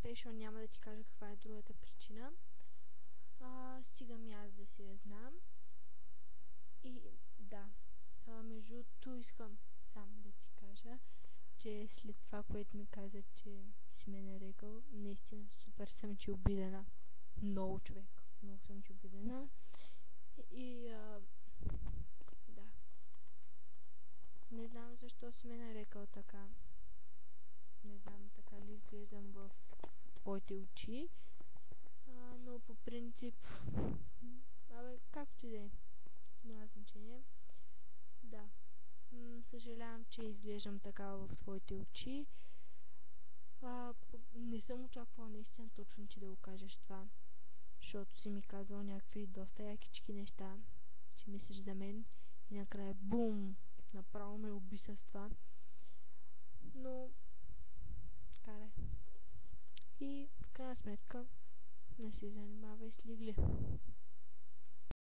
Fashion, няма да ти кажа каква е другата причина. Стигам и аз да си я знам. И да, между другото искам само да ти кажа, че след това, което ми каза, че си ме нарекал, наистина супер съм ти обидена. Много, човек. Много съм ти обидена. И да. Не знам защо си ме нарекал така. Не знам така ли изглеждам в твоите очи. Но по принцип, както и да е. Няма значение. Да. Съжалявам, че изглеждам така в твоите очи. Не съм очаквала наистина точно ти да го кажеш това, защото си ми казвал някакви доста якички неща, че мислиш за мен и накрая бум, направо ме уби с това. Но, карай. И в крайна сметка не се занимавай с Лигли.